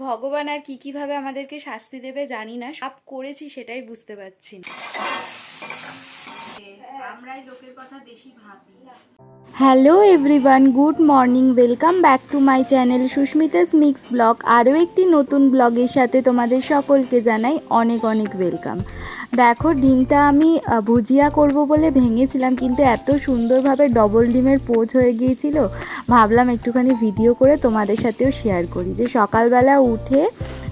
ভগবান আর কিভাবে আমাদেরকে শাস্তি দেবে জানি না, সব করেছি সেটাই বুঝতে পারছি না। আমরাই লোকের কথা বেশি ভাবি। Hello everyone, good morning, welcome back to my channel Susmita's mix blog. আরও একটি নতুন ব্লগের সাথে তোমাদের সকলকে জানাই অনেক অনেক ওয়েলকাম। দেখো, ডিমটা আমি ভুজিয়া করব বলে ভেঙেছিলাম, কিন্তু এত সুন্দরভাবে ডবল ডিমের পোচ হয়ে গিয়েছিল, ভাবলাম একটুখানি ভিডিও করে তোমাদের সাথেও শেয়ার করি। যে সকালবেলা উঠে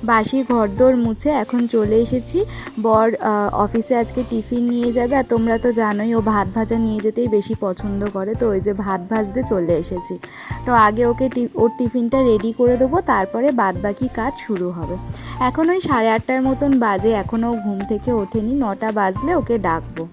বাসি ঘরদোর মুছে এখন চলে এসেছি। বর অফিসে আজকে টিফিন নিয়ে যাবে, আর তোমরা তো জানোই ও ভাত ভাজা নিয়ে যেতেই বেশি পছন্দ করে, তো ওই যে ভাত ভাজতে চলে এসেছি। তো আগে ওকে ওর টিফিনটা রেডি করে দেবো, তারপরে বাদবাকি কাজ শুরু হবে। এখন ওই 8:30টার মতন বাজে, এখনও ঘুম থেকে ওঠেনি, 9টা বাজলে ওকে ডাকবো।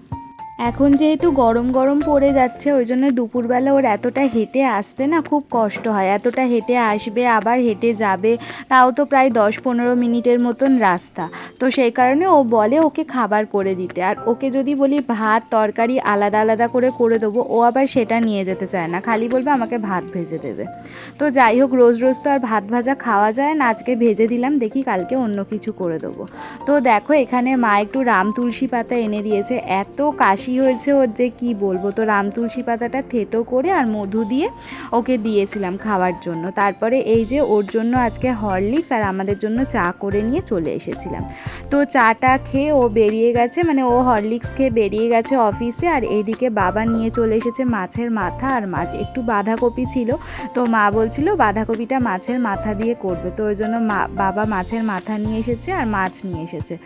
এখন যেহেতু গরম গরম পড়ে যাচ্ছে, ওই জন্য দুপুরবেলা ওর এতটা হেঁটে আসতে না খুব কষ্ট হয়। এতটা হেঁটে আসবে, আবার হেঁটে যাবে, তাও তো প্রায় 10-15 মিনিটের মতন রাস্তা। তো সেই কারণে ও বলে ওকে খাবার করে দিতে, আর ওকে যদি বলি ভাত তরকারি আলাদা আলাদা করে দেবো, ও আবার সেটা নিয়ে যেতে চায় না, খালি বলবে আমাকে ভাত ভেজে দেবে। তো যাই হোক, রোজ রোজ তো আর ভাত ভাজা খাওয়া যায় না, আজকে ভেজে দিলাম, দেখি কালকে অন্য কিছু করে দেবো। তো দেখো, এখানে মা একটু রাম তুলসী পাতা এনে দিয়েছে, এত কাশি হয়েছে ওর যে কি বলবো। তো রাম তুলসী পাতাটা থেতো করে আর মধু দিয়ে ওকে দিয়েছিলাম খাওয়ার জন্য। তারপরে এই যে ওর জন্য আজকে হরলিক্স আর আমাদের জন্য চা করে নিয়ে চলে এসেছিলাম। তো চাটা খেয়ে ও বেরিয়ে গেছে, মানে ও হরলিক্স খেয়ে বেরিয়ে গেছে অফিসে। আর এইদিকে বাবা নিয়ে চলে এসেছে মাছের মাথা আর মাছ, একটু বাঁধাকপি ছিল, তো মা বলছিল বাঁধাকপিটা মাছের মাথা দিয়ে করবে, তো ওই জন্য বাবা মাছের মাথা নিয়ে এসেছে আর মাছ নিয়ে এসেছে।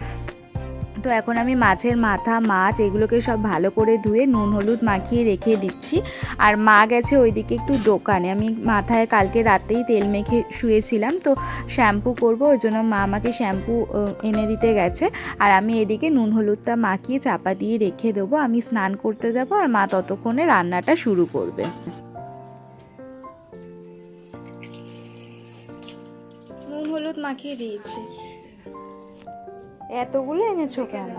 তো এখন আমি মাছের মাথা মাছ এগুলোকে সব ভালো করে ধুয়ে নুন হলুদ মাখিয়ে রেখে দিচ্ছি। আর মা গেছে ওইদিকে একটু দোকানে, আমি মাথায় কালকে রাতেই তেল মেখে শুয়েছিলাম, তো শ্যাম্পু করব, ওই জন্য মা আমাকে শ্যাম্পু এনে দিতে গেছে। আর আমি এদিকে নুন হলুদটা মাখিয়ে চাপা দিয়ে রেখে দেবো, আমি স্নান করতে যাব, আর মা ততক্ষণে রান্নাটা শুরু করবে। নুন হলুদ মাখিয়ে দিয়েছি। এতগুলো এনেছো কেন?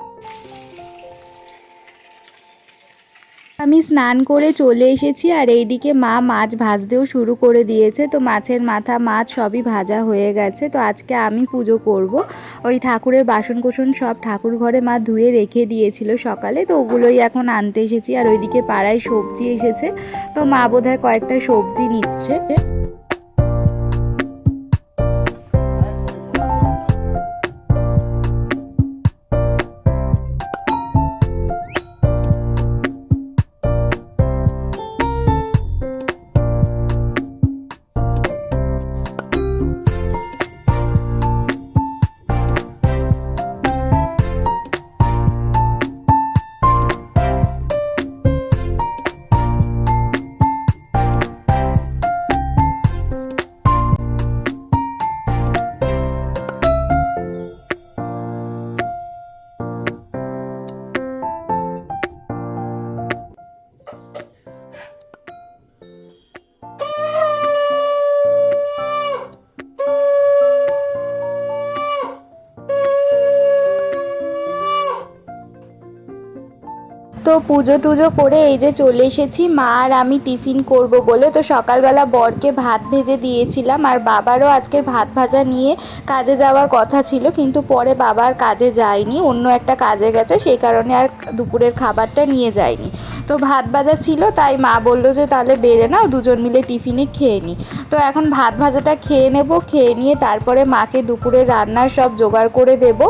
আমি স্নান করে চলে এসেছি, আর এইদিকে মা মাছ ভাজতেও শুরু করে দিয়েছে। তো মাছের মাথা মাছ সবই ভাজা হয়ে গেছে। তো আজকে আমি পুজো করব। ওই ঠাকুরের বাসন কোসন সব ঠাকুর ঘরে মা ধুয়ে রেখে দিয়েছিল সকালে, তো ওগুলোই এখন আনতে এসেছি। আর ওইদিকে পাড়ায় সবজি এসেছে, তো মা বোধহয় কয়েকটা সবজি নিচ্ছে। তো পুজো টুজো করে এই যে চলে এসেছি, মা আর আমি টিফিন করব বলে। তো সকালবেলা বরকে ভাত ভেজে দিয়েছিলাম, আর বাবারও আজকে ভাত ভাজা নিয়ে কাজে যাওয়ার কথা ছিল, কিন্তু পরে বাবার কাজে যায়নি, অন্য একটা কাজে গেছে, সেই কারণে আর দুপুরের খাবারটা নিয়ে যায়নি। তো ভাত ভাজা ছিল, তাই মা বললো যে তাহলে বেড়ে নাও, দুজন মিলে টিফিনে খেয়ে নিই। তো এখন ভাত ভাজাটা খেয়ে নেব, খেয়ে নিয়ে তারপরে মাকে দুপুরের রান্নার সব জোগাড় করে দেব।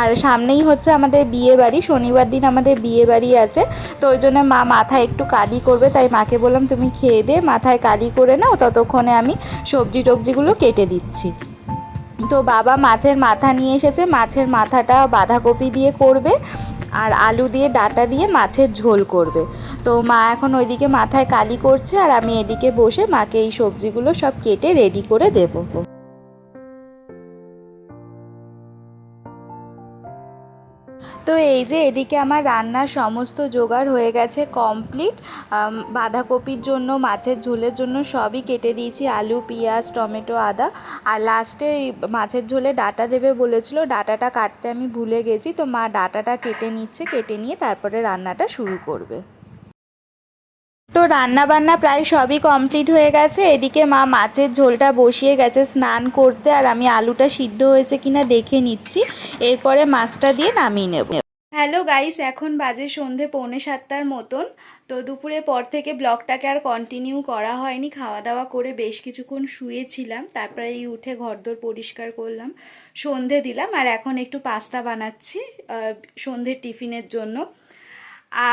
আর সামনেই হচ্ছে আমাদের বিয়ে বাড়ি, শনিবার দিন আমাদের বিয়ে বাড়ি আছে, তো ওই জন্য মা মাথায় একটু কালি করবে, তাই মাকে বললাম তুমি খেয়ে দে, মাথায় কালি করে নাও, ততক্ষণে আমি সবজি টবজিগুলো কেটে দিচ্ছি। তো বাবা মাছের মাথা নিয়ে এসেছে, মাছের মাথাটা বাঁধাকপি দিয়ে করবে, আর আলু দিয়ে ডাঁটা দিয়ে মাছের ঝোল করবে। তো মা এখন ওইদিকে মাথায় কালি করছে, আর আমি এদিকে বসে মাকে এই সবজিগুলো সব কেটে রেডি করে দেবো। তো এই যে এদিকে আমার রান্নার সমস্ত জোগাড় হয়ে গেছে কমপ্লিট। বাঁধাকপির জন্য মাছের ঝোলের জন্য সবই কেটে দিয়েছি, আলু পেঁয়াজ টমেটো আদা। আর লাস্টে মাছের ঝোলে ডাঁটা দেবে বলেছিল, ডাঁটাটা কাটতে আমি ভুলে গেছি, তো মা ডাঁটাটা কেটে নিচ্ছে, কেটে নিয়ে তারপরে রান্নাটা শুরু করবে। তো রান্না বান্না প্রায় সবই কমপ্লিট হয়ে গেছে। এদিকে মা মাছের ঝোলটা বসিয়ে গেছে স্নান করতে, আর আমি আলুটা সিদ্ধ হয়েছে কিনা দেখে নিচ্ছি, এরপরে মাছটা দিয়ে নামিয়ে নেব। হ্যালো গাইস, এখন বাজে সন্ধে 6:45 মতন। তো দুপুরের পর থেকে ব্লগটাকে আর কন্টিনিউ করা হয়নি, খাওয়া দাওয়া করে বেশ কিছুক্ষণ শুয়েছিলাম, তারপরে এই উঠে ঘরদোর পরিষ্কার করলাম, সন্ধে দিলাম, আর এখন একটু পাস্তা বানাচ্ছি সন্ধ্যের টিফিনের জন্য।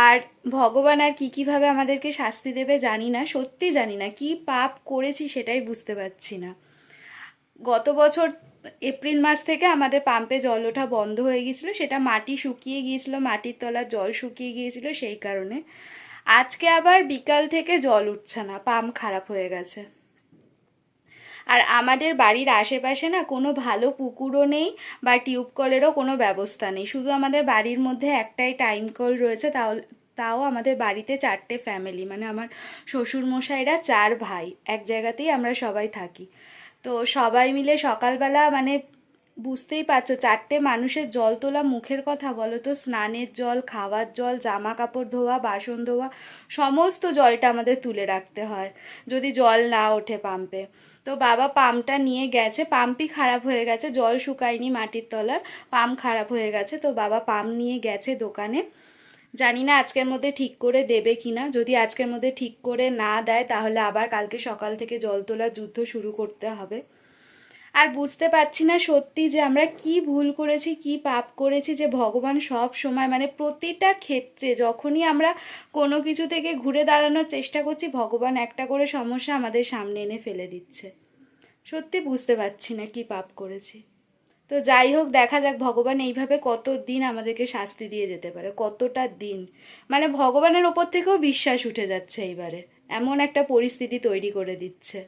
আর ভগবান আর কীভাবে আমাদেরকে শাস্তি দেবে জানি না, সত্যি জানি না, কি পাপ করেছি সেটাই বুঝতে পারছি না। গত বছর এপ্রিল মাস থেকে আমাদের পাম্পে জল ওঠা বন্ধ হয়ে গিয়েছিলো, সেটা মাটি শুকিয়ে গিয়েছিলো, মাটির তলার জল শুকিয়ে গিয়েছিল, সেই কারণে আজকে আবার বিকাল থেকে জল উঠছে না, পাম্প খারাপ হয়ে গেছে। আর আমাদের বাড়ির আশেপাশে না কোনো ভালো পুকুরও নেই বা টিউব কলেরও কোনো ব্যবস্থা নেই, শুধু আমাদের বাড়ির মধ্যে একটাই টাইম কল রয়েছে, তাও আমাদের বাড়িতে 4টে ফ্যামিলি, মানে আমার শ্বশুরমশাইরা 4 ভাই, এক জায়গাতেই আমরা সবাই থাকি। তো সবাই মিলে সকালবেলা, মানে বুঝতেই পারছো 4টে মানুষের জল তোলা মুখের কথা, বলো তো, স্নানের জল, খাওয়ার জল, জামা কাপড় ধোয়া, বাসন ধোয়া, সমস্ত জলটা আমাদের তুলে রাখতে হয় যদি জল না ওঠে পাম্পে। তো বাবা পাম্পটা নিয়ে গেছে, পাম্পই খারাপ হয়ে গেছে, জল শুকায়নি মাটির তলার, পাম্প খারাপ হয়ে গেছে, তো বাবা পাম্প নিয়ে গেছে দোকানে। জানি না আজকের মধ্যে ঠিক করে দেবে কিনা, যদি আজকের মধ্যে ঠিক করে না দেয় তাহলে আবার কালকে সকাল থেকে জল তোলার যুদ্ধ শুরু করতে হবে। আর বুঝতে পারছি না সত্যি যে আমরা কি ভুল করেছি, কি পাপ করেছি, যে ভগবান সব সময়, মানে প্রতিটা ক্ষেত্রে যখনই আমরা কোনো কিছু থেকে ঘুরে দাঁড়ানোর চেষ্টা করছি, ভগবান একটা করে সমস্যা আমাদের সামনে এনে ফেলে দিচ্ছে। সত্যি বুঝতে পারছি না কি পাপ করেছি। তো যাই হোক, দেখা যাক ভগবান এইভাবে কত দিন আমাদেরকে শাস্তি দিয়ে যেতে পারে, কতটা দিন, মানে ভগবানের ওপর থেকেও বিশ্বাস উঠে যাচ্ছে এইবারে, এমন একটা পরিস্থিতি তৈরি করে দিচ্ছে।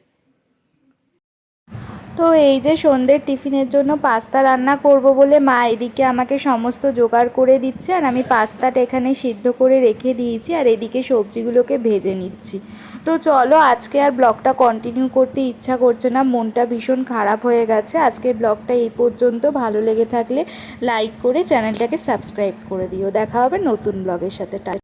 তো এই যে সন্ধ্যের টিফিনের জন্য পাস্তা রান্না করব বলে মা এদিকে আমাকে সমস্ত জোগাড় করে দিচ্ছে, আর আমি পাস্তাটা এখানে সিদ্ধ করে রেখে দিয়েছি, আর এদিকে সবজিগুলোকে ভেজে নিচ্ছি। তো চলো, আজকে আর ব্লগটা কন্টিনিউ করতে ইচ্ছা করছে না, মনটা ভীষণ খারাপ হয়ে গেছে। আজকের ব্লগটা এই পর্যন্ত, ভালো লেগে থাকলে লাইক করে চ্যানেলটাকে সাবস্ক্রাইব করে দিও। দেখা হবে নতুন ব্লগের সাথে।